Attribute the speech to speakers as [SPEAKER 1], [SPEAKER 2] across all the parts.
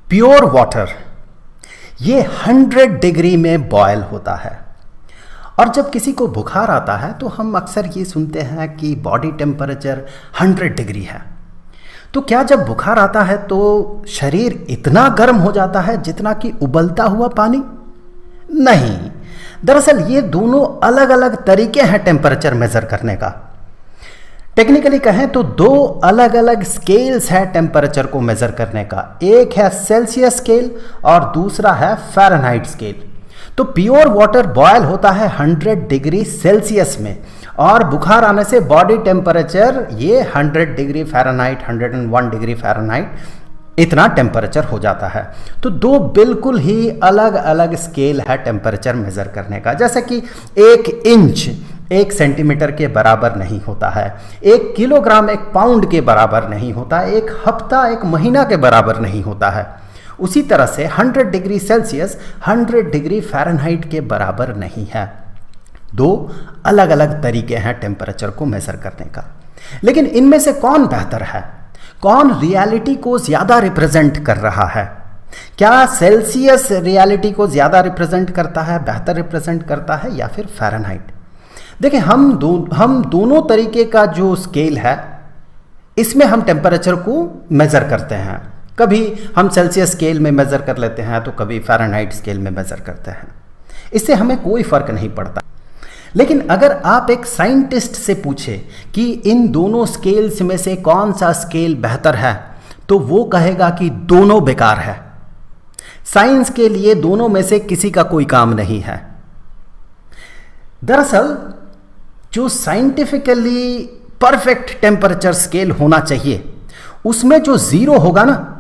[SPEAKER 1] Pure water ये 100 degree में boil होता है। और जब किसी को बुखार आता है तो हम अक्सर ये सुनते हैं कि बॉडी टेम्परेचर 100 डिग्री है। तो क्या जब बुखार आता है तो शरीर इतना गर्म हो जाता है जितना कि उबलता हुआ पानी? नहीं, दरअसल ये दोनों अलग अलग तरीके हैं टेम्परेचर मेजर करने का। टेक्निकली कहें तो दो अलग अलग स्केल्स है टेम्परेचर को मेजर करने का। एक है सेल्सियस स्केल और दूसरा है फ़ारेनहाइट स्केल। तो प्योर वाटर बॉयल होता है 100 डिग्री सेल्सियस में और बुखार आने से बॉडी टेम्परेचर ये 100 डिग्री फ़ारेनहाइट 101 डिग्री फ़ारेनहाइट इतना टेम्परेचर हो जाता है। तो दो बिल्कुल ही अलग अलग स्केल है टेम्परेचर मेजर करने का। जैसे कि 1 इंच 1 सेंटीमीटर के बराबर नहीं होता है, 1 किलोग्राम 1 पाउंड के बराबर नहीं होता है, 1 हफ्ता 1 महीना के बराबर नहीं होता है। उसी तरह से 100 डिग्री सेल्सियस 100 डिग्री फ़ारेनहाइट के बराबर नहीं है। दो अलग अलग तरीके हैं टेम्परेचर को मेजर करने का। लेकिन इनमें से कौन बेहतर है? कौन रियलिटी को ज़्यादा रिप्रेजेंट कर रहा है? क्या सेल्सियस रियलिटी को ज़्यादा रिप्रेजेंट करता है, बेहतर रिप्रेजेंट करता है, या फिर फ़ारेनहाइट? देखिए, हम दोनों तरीके का जो स्केल है इसमें हम टेम्परेचर को मेज़र करते हैं। कभी हम सेल्सियस स्केल में मेज़र कर लेते हैं तो कभी फ़ारेनहाइट स्केल में मेज़र करते हैं। इससे हमें कोई फ़र्क नहीं पड़ता। लेकिन अगर आप एक साइंटिस्ट से पूछे कि इन दोनों स्केल्स में से कौन सा स्केल बेहतर है, तो वो कहेगा कि दोनों बेकार है। साइंस के लिए दोनों में से किसी का कोई काम नहीं है। दरअसल जो साइंटिफिकली परफेक्ट टेम्परेचर स्केल होना चाहिए उसमें जो 0 होगा ना,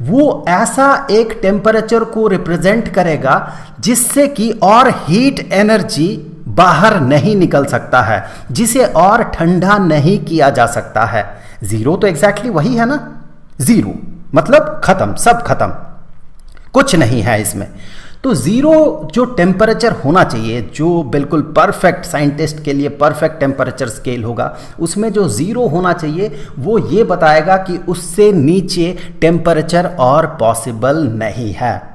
[SPEAKER 1] वो ऐसा एक टेम्परेचर को रिप्रेजेंट करेगा जिससे कि और हीट एनर्जी बाहर नहीं निकल सकता है, जिसे और ठंडा नहीं किया जा सकता है। 0 तो एग्जैक्टली वही है ना, 0 मतलब खत्म, सब खत्म, कुछ नहीं है इसमें। तो 0 जो टेम्परेचर होना चाहिए, जो बिल्कुल परफेक्ट, साइंटिस्ट के लिए परफेक्ट टेम्परेचर स्केल होगा, उसमें जो 0 होना चाहिए वो ये बताएगा कि उससे नीचे टेम्परेचर और पॉसिबल नहीं है।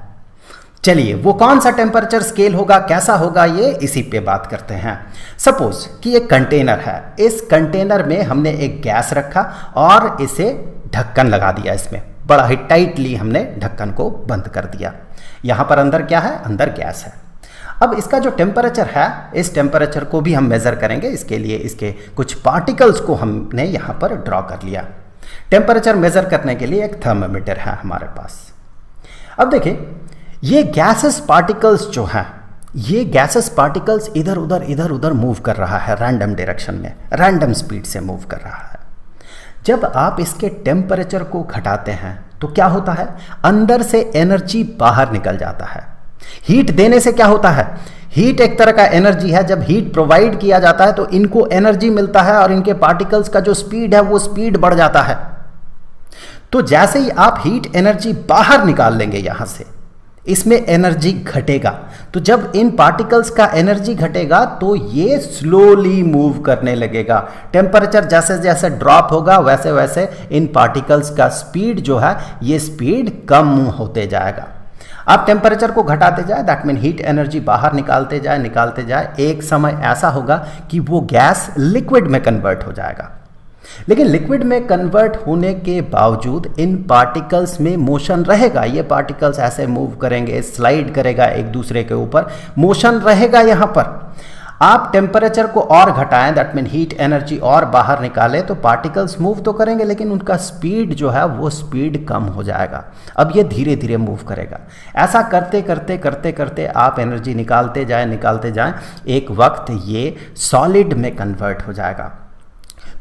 [SPEAKER 1] चलिए, वो कौन सा टेम्परेचर स्केल होगा, कैसा होगा, ये इसी पे बात करते हैं। सपोज कि एक कंटेनर है, इस कंटेनर में हमने एक गैस रखा और इसे ढक्कन लगा दिया। इसमें बड़ा ही टाइटली हमने ढक्कन को बंद कर दिया। यहाँ पर अंदर क्या है? अंदर गैस है। अब इसका जो टेम्परेचर है, इस टेम्परेचर को भी हम मेज़र करेंगे। इसके लिए इसके कुछ पार्टिकल्स को हमने यहाँ पर ड्रॉ कर लिया। टेम्परेचर मेज़र करने के लिए एक थर्मामीटर है हमारे पास। अब देखिए, ये गैसेस पार्टिकल्स जो हैं, ये गैसेस पार्टिकल्स इधर उधर मूव कर रहा है, रैंडम डायरेक्शन में, रैंडम स्पीड से मूव कर रहा है। जब आप इसके टेम्परेचर को घटाते हैं तो क्या होता है? अंदर से एनर्जी बाहर निकल जाता है। हीट देने से क्या होता है? हीट एक तरह का एनर्जी है। जब हीट प्रोवाइड किया जाता है तो इनको एनर्जी मिलता है और इनके पार्टिकल्स का जो स्पीड है वो स्पीड बढ़ जाता है। तो जैसे ही आप हीट एनर्जी बाहर निकाल लेंगे यहाँ से, इसमें एनर्जी घटेगा। तो जब इन पार्टिकल्स का एनर्जी घटेगा तो ये स्लोली मूव करने लगेगा। टेम्परेचर जैसे जैसे ड्रॉप होगा वैसे वैसे इन पार्टिकल्स का स्पीड जो है, ये स्पीड कम होते जाएगा। आप टेम्परेचर को घटाते जाए, दैट मीन हीट एनर्जी बाहर निकालते जाए, एक समय ऐसा होगा कि वो गैस लिक्विड में कन्वर्ट हो जाएगा। लेकिन लिक्विड में कन्वर्ट होने के बावजूद इन पार्टिकल्स में मोशन रहेगा। ये पार्टिकल्स ऐसे मूव करेंगे, स्लाइड करेगा एक दूसरे के ऊपर, मोशन रहेगा यहाँ पर। आप टेम्परेचर को और घटाएं, दैट मीन हीट एनर्जी और बाहर निकालें, तो पार्टिकल्स मूव तो करेंगे लेकिन उनका स्पीड जो है वो स्पीड कम हो जाएगा। अब ये धीरे धीरे मूव करेगा। ऐसा करते करते आप एनर्जी निकालते जाएं, एक वक्त ये सॉलिड में कन्वर्ट हो जाएगा।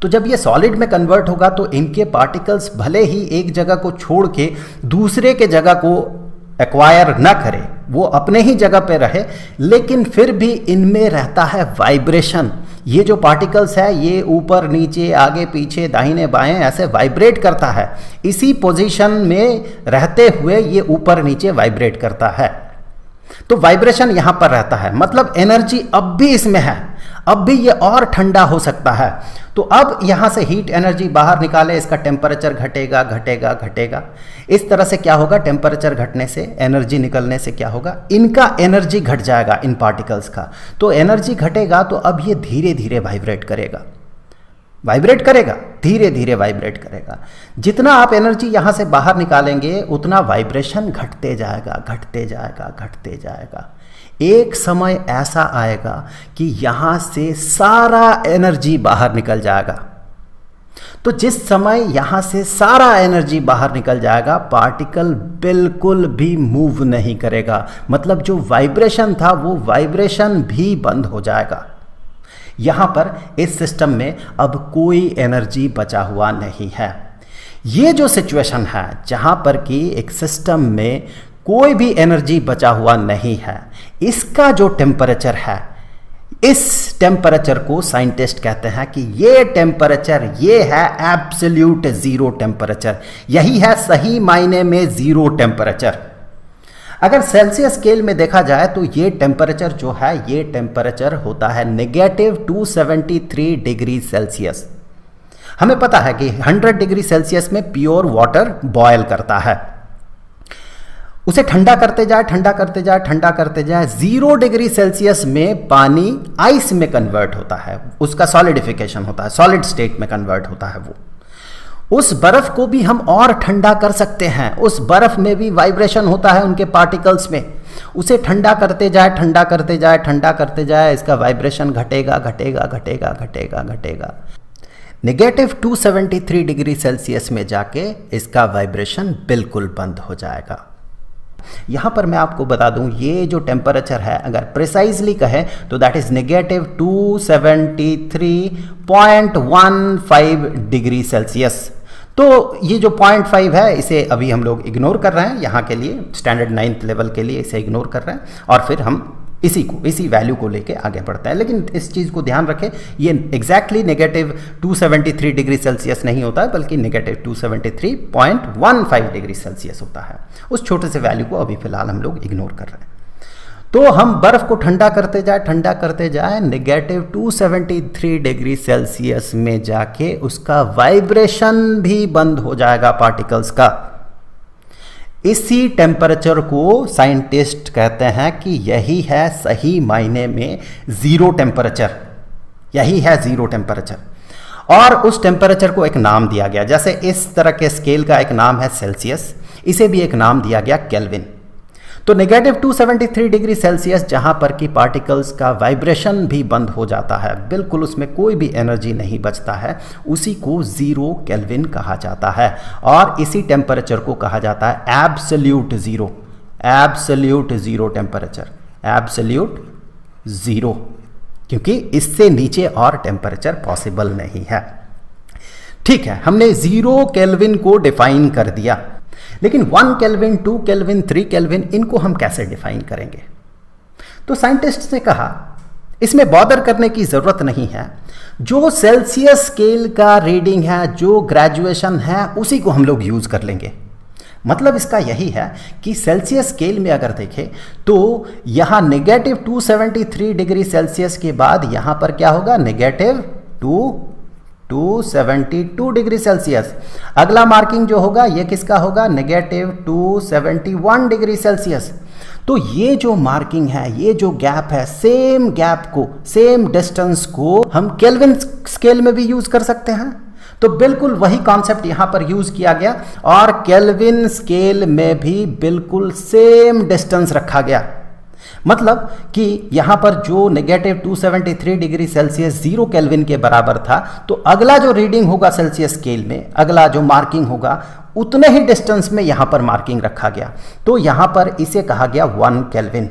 [SPEAKER 1] तो जब ये सॉलिड में कन्वर्ट होगा तो इनके पार्टिकल्स भले ही एक जगह को छोड़ के दूसरे के जगह को एक्वायर ना करे, वो अपने ही जगह पे रहे, लेकिन फिर भी इनमें रहता है वाइब्रेशन। ये जो पार्टिकल्स है ये ऊपर नीचे, आगे पीछे, दाहिने बाएं ऐसे वाइब्रेट करता है। इसी पोजीशन में रहते हुए ये ऊपर नीचे वाइब्रेट करता है। तो वाइब्रेशन यहां पर रहता है, मतलब एनर्जी अब भी इसमें है। अब भी ये और ठंडा हो सकता है। तो अब यहां से हीट एनर्जी बाहर निकाले, इसका टेम्परेचर घटेगा घटेगा घटेगा। इस तरह से क्या होगा, टेम्परेचर घटने से, एनर्जी निकलने से क्या होगा, इनका एनर्जी घट जाएगा, इन पार्टिकल्स का। तो एनर्जी घटेगा तो अब ये धीरे धीरे वाइब्रेट करेगा, वाइब्रेट करेगा, धीरे धीरे वाइब्रेट करेगा। जितना आप एनर्जी यहां से बाहर निकालेंगे उतना वाइब्रेशन घटते जाएगा घटते जाएगा घटते जाएगा। एक समय ऐसा आएगा कि यहां से सारा एनर्जी बाहर निकल जाएगा। तो जिस समय यहां से सारा एनर्जी बाहर निकल जाएगा, पार्टिकल बिल्कुल भी मूव नहीं करेगा, मतलब जो वाइब्रेशन था वो वाइब्रेशन भी बंद हो जाएगा। यहां पर इस सिस्टम में अब कोई एनर्जी बचा हुआ नहीं है। ये जो सिचुएशन है जहां पर कि एक सिस्टम में कोई भी एनर्जी बचा हुआ नहीं है, इसका जो टेम्परेचर है, इस टेम्परेचर को साइंटिस्ट कहते हैं कि ये टेम्परेचर, ये है एब्सोल्यूट जीरो टेम्परेचर, यही है सही मायने में जीरो टेम्परेचर। अगर सेल्सियस स्केल में देखा जाए तो ये टेम्परेचर जो है, ये टेम्परेचर होता है -273 डिग्री सेल्सियस। हमें पता है कि 100 डिग्री सेल्सियस में प्योर वाटर बॉयल करता है, उसे ठंडा करते जाए ठंडा करते जाए ठंडा करते जाए, 0 डिग्री सेल्सियस में पानी आइस में कन्वर्ट होता है, उसका सॉलिडिफिकेशन होता है, सॉलिड स्टेट में कन्वर्ट होता है वो। उस बर्फ को भी हम और ठंडा कर सकते हैं, उस बर्फ में भी वाइब्रेशन होता है उनके पार्टिकल्स में, उसे ठंडा करते जाए ठंडा करते जाए ठंडा करते जाए, इसका वाइब्रेशन घटेगा घटेगा घटेगा घटेगा घटेगा। -273 डिग्री सेल्सियस में जाके इसका वाइब्रेशन बिल्कुल बंद हो जाएगा। यहां पर मैं आपको बता दूं, ये जो टेम्परेचर है अगर प्रिसाइजली कहें तो दैट इज -273.15 डिग्री सेल्सियस। तो ये जो 0.5 है इसे अभी हम लोग इग्नोर कर रहे हैं, यहाँ के लिए स्टैंडर्ड 9th लेवल के लिए इसे इग्नोर कर रहे हैं, और फिर हम इसी वैल्यू को लेके आगे बढ़ते हैं। लेकिन इस चीज़ को ध्यान रखें, ये एग्जैक्टली -273 डिग्री सेल्सियस नहीं होता है, बल्कि -273.15 डिग्री सेल्सियस होता है। उस छोटे से वैल्यू को अभी फिलहाल हम लोग इग्नोर कर रहे हैं। तो हम बर्फ को ठंडा करते जाए -273 डिग्री सेल्सियस में जाके उसका वाइब्रेशन भी बंद हो जाएगा पार्टिकल्स का। इसी टेम्परेचर को साइंटिस्ट कहते हैं कि यही है सही मायने में जीरो टेम्परेचर, यही है जीरो टेम्परेचर। और उस टेम्परेचर को एक नाम दिया गया, जैसे इस तरह के स्केल का एक नाम है सेल्सियस, इसे भी एक नाम दिया गया केल्विन। तो -273 डिग्री सेल्सियस जहां पर कि पार्टिकल्स का वाइब्रेशन भी बंद हो जाता है, बिल्कुल उसमें कोई भी एनर्जी नहीं बचता है, उसी को जीरो केल्विन कहा जाता है। और इसी टेम्परेचर को कहा जाता है absolute zero, absolute zero temperature, absolute zero, क्योंकि इससे नीचे और टेम्परेचर पॉसिबल नहीं है। ठीक है, हमने जीरो केल्विन को डिफाइन कर दिया, लेकिन 1 केल्विन, 2 केल्विन, 3 केल्विन, इनको हम कैसे डिफाइन करेंगे? तो साइंटिस्ट ने कहा इसमें बॉदर करने की जरूरत नहीं है, जो सेल्सियस स्केल का रीडिंग है, जो ग्रेजुएशन है, उसी को हम लोग यूज कर लेंगे। मतलब इसका यही है कि सेल्सियस स्केल में अगर देखें तो यहां -273 डिग्री सेल्सियस के बाद यहां पर क्या होगा, -272 डिग्री सेल्सियस। अगला मार्किंग जो होगा ये किसका होगा, -271 डिग्री सेल्सियस। तो ये जो मार्किंग है, ये जो गैप है, सेम गैप को, सेम डिस्टेंस को हम केल्विन स्केल में भी यूज कर सकते हैं। तो बिल्कुल वही कॉन्सेप्ट यहां पर यूज किया गया, और केल्विन स्केल में भी बिल्कुल सेम डिस्टेंस रखा गया। मतलब कि यहां पर जो -273 डिग्री सेल्सियस 0 केल्विन के बराबर था, तो अगला जो रीडिंग होगा सेल्सियस स्केल में, अगला जो मार्किंग होगा, उतने ही डिस्टेंस में यहां पर मार्किंग रखा गया। तो यहां पर इसे कहा गया 1 केल्विन,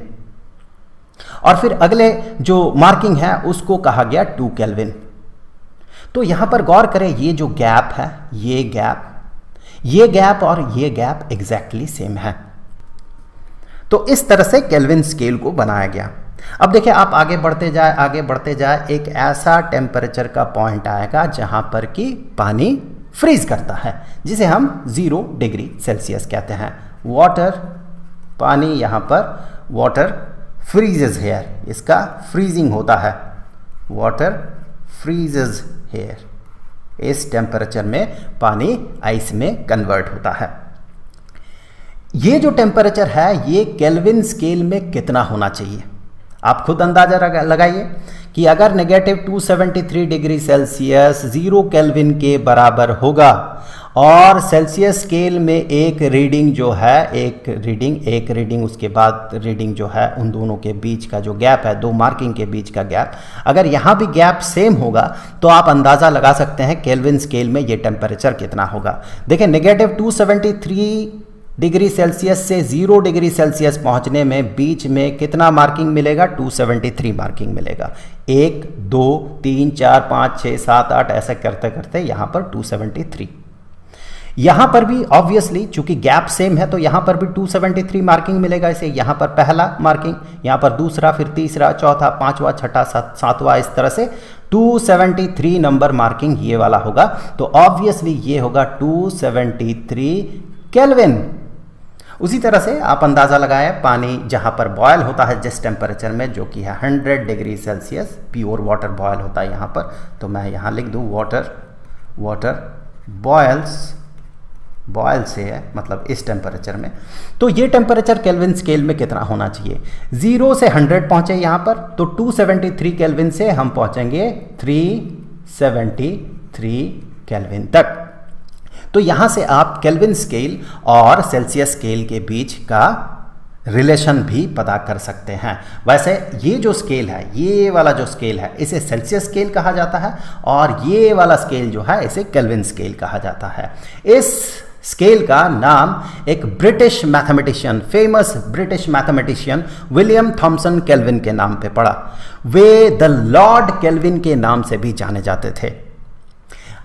[SPEAKER 1] और फिर अगले जो मार्किंग है उसको कहा गया 2 केल्विन। तो यहां पर गौर करें, ये जो गैप है, ये गैप और ये गैप एग्जैक्टली सेम है। तो इस तरह से केल्विन स्केल को बनाया गया। अब देखिए, आप आगे बढ़ते जाए, एक ऐसा टेम्परेचर का पॉइंट आएगा जहां पर कि पानी फ्रीज करता है, जिसे हम 0 डिग्री सेल्सियस कहते हैं। पानी यहां पर वाटर फ्रीजेस हेयर, इसका फ्रीजिंग होता है, वाटर फ्रीजेज हेयर, इस टेम्परेचर में पानी आइस में कन्वर्ट होता है। ये जो टेम्परेचर है ये केल्विन स्केल में कितना होना चाहिए, आप खुद अंदाजा लगाइए कि अगर -273 डिग्री सेल्सियस 0 केल्विन के बराबर होगा और सेल्सियस स्केल में एक रीडिंग जो है, एक रीडिंग उसके बाद रीडिंग जो है, उन दोनों के बीच का जो गैप है, दो मार्किंग के बीच का गैप, अगर यहाँ भी गैप सेम होगा तो आप अंदाज़ा लगा सकते हैं केल्विन स्केल में ये टेम्परेचर कितना होगा। देखिए -273 डिग्री सेल्सियस से 0 डिग्री सेल्सियस पहुंचने में बीच में कितना मार्किंग मिलेगा, 273 मार्किंग मिलेगा। 1 2 3 4 5 6 7 8 ऐसे करते करते यहाँ पर 273। यहाँ पर भी ऑब्वियसली चूंकि गैप सेम है तो यहाँ पर भी 273 मार्किंग मिलेगा। इसे यहाँ पर पहला मार्किंग, यहाँ पर दूसरा, फिर तीसरा, चौथा, पांचवा, छठा, सातवां, इस तरह से 273 नंबर मार्किंग ये वाला होगा। तो ऑब्वियसली ये होगा 273 केल्विन। उसी तरह से आप अंदाज़ा लगाएं पानी जहाँ पर बॉयल होता है जिस टेम्परेचर में, जो कि है 100 degree Celsius, pure water boil होता है यहाँ पर, तो मैं यहाँ लिख दूँ वाटर बॉयल से है, मतलब इस टेम्परेचर में। तो ये टेम्परेचर केल्विन स्केल में कितना होना चाहिए, 0 से 100 पहुँचे यहाँ पर, तो 273 केल्विन से हम पहुँचेंगे 373 केल्विन तक। तो यहाँ से आप केल्विन स्केल और सेल्सियस स्केल के बीच का रिलेशन भी पता कर सकते हैं। वैसे ये जो स्केल है, ये वाला जो स्केल है, इसे सेल्सियस स्केल कहा जाता है और ये वाला स्केल जो है इसे केल्विन स्केल कहा जाता है। इस स्केल का नाम एक British mathematician, famous British mathematician William Thomson Kelvin के नाम पे पड़ा। वे द लॉर्ड केल्विन के नाम से भी जाने जाते थे।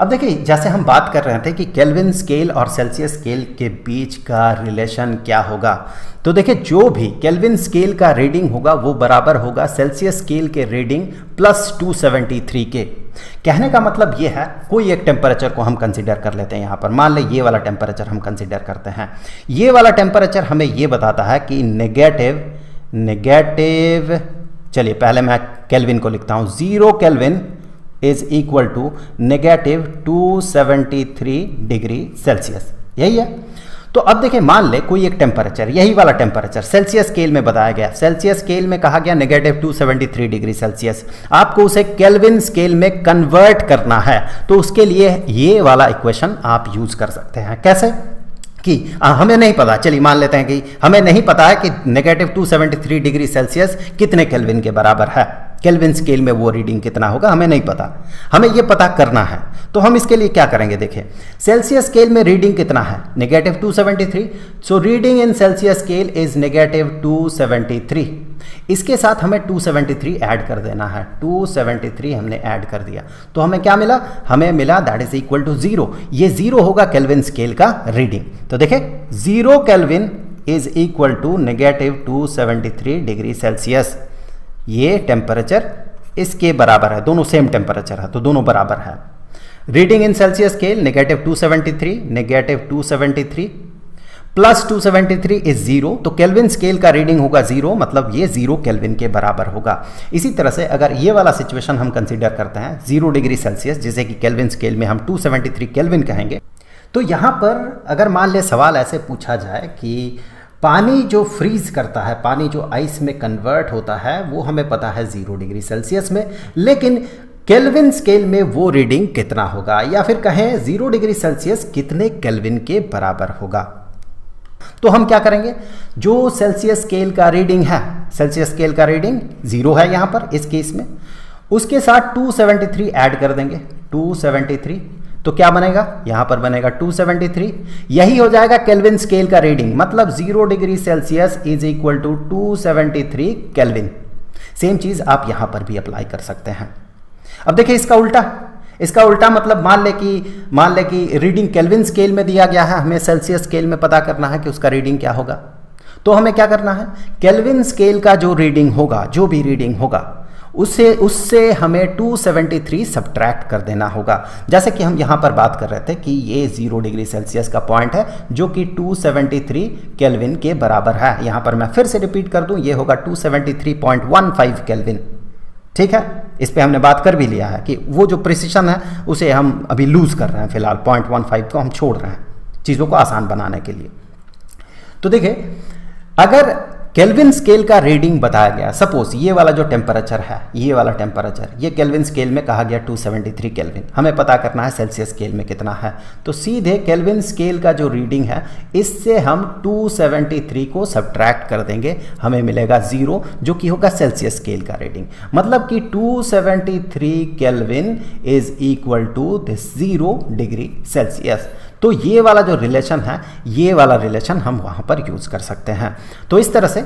[SPEAKER 1] अब देखिए, जैसे हम बात कर रहे थे कि केल्विन स्केल और सेल्सियस स्केल के बीच का रिलेशन क्या होगा, तो देखिए जो भी केल्विन स्केल का रीडिंग होगा वो बराबर होगा सेल्सियस स्केल के रीडिंग प्लस 273 के। कहने का मतलब ये है, कोई एक टेम्परेचर को हम कंसीडर कर लेते हैं यहाँ पर, मान लें ये वाला टेम्परेचर हम कंसीडर करते हैं। ये वाला टेम्परेचर हमें ये बताता है कि नेगेटिव, चलिए पहले मैं केल्विन को लिखता हूँ, 0 kelvin is equal to -273 degree Celsius, यही है। तो अब देखिए, मान ले कोई एक टेम्परेचर, यही वाला टेम्परेचर सेल्सियस स्केल में बताया गया, सेल्सियस स्केल में कहा गया -273 डिग्री सेल्सियस, आपको उसे केल्विन स्केल में कन्वर्ट करना है। तो उसके लिए ये वाला इक्वेशन आप यूज कर सकते हैं। कैसे कि हमें नहीं पता, चलिए मान लेते हैं कि हमें नहीं पता है कि -273 डिग्री सेल्सियस कितने केल्विन के बराबर है, केल्विन स्केल में वो रीडिंग कितना होगा हमें नहीं पता, हमें ये पता करना है। तो हम इसके लिए क्या करेंगे, देखिए सेल्सियस स्केल में रीडिंग कितना है, -273, so reading in Celsius scale is -273। इसके साथ हमें 273 ऐड कर देना है, 273 हमने ऐड कर दिया तो हमें क्या मिला, हमें मिला दैट इज इक्वल टू 0। ये 0 होगा केल्विन स्केल का रीडिंग। तो देखिए 0 kelvin is equal to -273 degree Celsius, ये टेम्परेचर इसके बराबर है, दोनों सेम टेम्परेचर है तो दोनों बराबर है। Reading in Celsius scale -273 plus 273 is 0, तो केल्विन स्केल का रीडिंग होगा 0, मतलब ये 0 केल्विन के बराबर होगा। इसी तरह से अगर ये वाला सिचुएशन हम कंसीडर करते हैं 0 डिग्री सेल्सियस, जिसे कि केल्विन स्केल में हम 273 केल्विन कहेंगे, तो यहाँ पर अगर मान ले सवाल ऐसे पूछा जाए कि पानी जो फ्रीज करता है, पानी जो आइस में कन्वर्ट होता है, वो हमें पता है 0 डिग्री सेल्सियस में, लेकिन केल्विन स्केल में वो रीडिंग कितना होगा, या फिर कहें 0 डिग्री सेल्सियस कितने केल्विन के बराबर होगा। तो हम क्या करेंगे, जो सेल्सियस स्केल का रीडिंग है, सेल्सियस स्केल का रीडिंग 0 है यहाँ पर इस केस में, उसके साथ 273 ऐड कर देंगे, 273, तो क्या बनेगा, यहां पर बनेगा 273, यही हो जाएगा केल्विन स्केल का रीडिंग, मतलब 0 degree Celsius is equal to 273 kelvin. Same चीज आप यहां पर भी अप्लाई कर सकते हैं। अब देखिए इसका उल्टा मतलब मान ले कि रीडिंग केल्विन स्केल में दिया गया है, हमें सेल्सियस स्केल में पता करना है कि उसका रीडिंग क्या होगा। तो हमें क्या करना है, केल्विन स्केल का जो रीडिंग होगा, जो भी रीडिंग होगा, उससे हमें 273 सब्ट्रैक्ट कर देना होगा। जैसे कि हम यहाँ पर बात कर रहे थे कि ये 0 डिग्री सेल्सियस का पॉइंट है जो कि 273 केल्विन के बराबर है। यहाँ पर मैं फिर से रिपीट कर दूँ, ये होगा 273.15 केल्विन, ठीक है। इस पे हमने बात कर भी लिया है कि वो जो प्रिसिशन है उसे हम अभी लूज कर रहे हैं, फिलहाल 0.15 को हम छोड़ रहे हैं चीज़ों को आसान बनाने के लिए। तो देखिए, अगर केल्विन स्केल का रीडिंग बताया गया, सपोज ये वाला जो टेम्परेचर है, ये वाला टेम्परेचर, ये केल्विन स्केल में कहा गया 273 केल्विन, हमें पता करना है सेल्सियस स्केल में कितना है। तो सीधे केल्विन स्केल का जो रीडिंग है इससे हम 273 को सब्ट्रैक्ट कर देंगे, हमें मिलेगा 0, जो कि होगा सेल्सियस स्केल का रीडिंग। मतलब कि 273 kelvin is equal to this 0 degree Celsius. तो ये वाला जो रिलेशन है, ये वाला रिलेशन हम वहाँ पर यूज़ कर सकते हैं। तो इस तरह से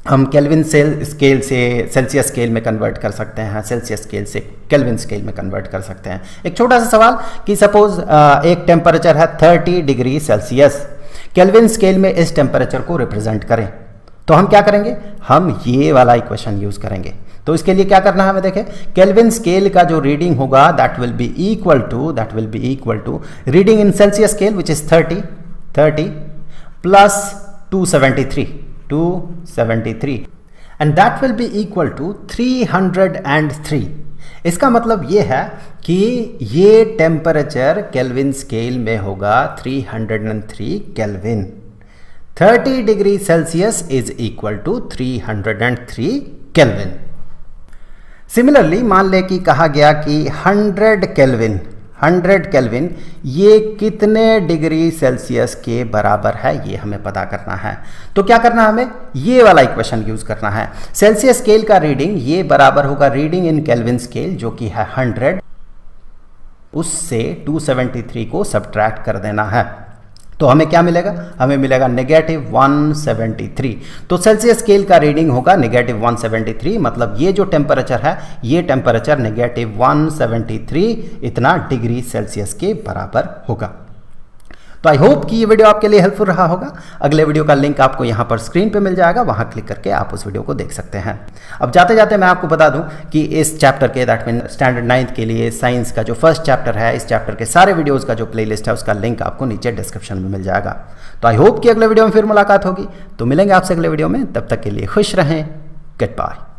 [SPEAKER 1] हम केल्विन स्केल से सेल्सियस स्केल में कन्वर्ट कर सकते हैं, सेल्सियस स्केल से केल्विन स्केल में कन्वर्ट कर सकते हैं। एक छोटा सा सवाल कि सपोज एक टेम्परेचर है 30 डिग्री सेल्सियस, केल्विन स्केल में इस टेम्परेचर को रिप्रेजेंट करें, तो हम क्या करेंगे, हम ये वाला इक्वेशन यूज़ करेंगे। तो इसके लिए क्या करना है हमें, देखें, केल्विन स्केल का जो रीडिंग होगा that will be equal to reading in Celsius scale which is 30 plus 273 and that will be equal to 303। इसका मतलब ये है कि ये टेम्परेचर केल्विन स्केल में होगा 303 kelvin. 30 degree Celsius is equal to 303 kelvin. Similarly मान ले कि कहा गया कि 100 केल्विन ये कितने डिग्री सेल्सियस के बराबर है, ये हमें पता करना है। तो क्या करना है हमें, ये वाला इक्वेशन यूज करना है। सेल्सियस स्केल का रीडिंग ये बराबर होगा रीडिंग इन केल्विन स्केल जो कि है 100, उससे 273 को सब्ट्रैक्ट कर देना है। तो हमें क्या मिलेगा, हमें मिलेगा -173। तो सेल्सियस स्केल का रीडिंग होगा -173, मतलब ये जो टेम्परेचर है ये टेम्परेचर -173 इतना डिग्री सेल्सियस के बराबर होगा। तो आई होप कि ये वीडियो आपके लिए हेल्पफुल रहा होगा। अगले वीडियो का लिंक आपको यहाँ पर स्क्रीन पे मिल जाएगा, वहाँ क्लिक करके आप उस वीडियो को देख सकते हैं। अब जाते जाते मैं आपको बता दूं कि इस चैप्टर के दैट मीन स्टैंडर्ड 9th के लिए साइंस का जो फर्स्ट चैप्टर है, इस चैप्टर के सारे वीडियोज़ का जो प्लेलिस्ट है उसका लिंक आपको नीचे डिस्क्रिप्शन में मिल जाएगा। तो आई होप कि अगले वीडियो में फिर मुलाकात होगी। तो मिलेंगे आपसे अगले वीडियो में, तब तक के लिए खुश रहें, गुड बाय।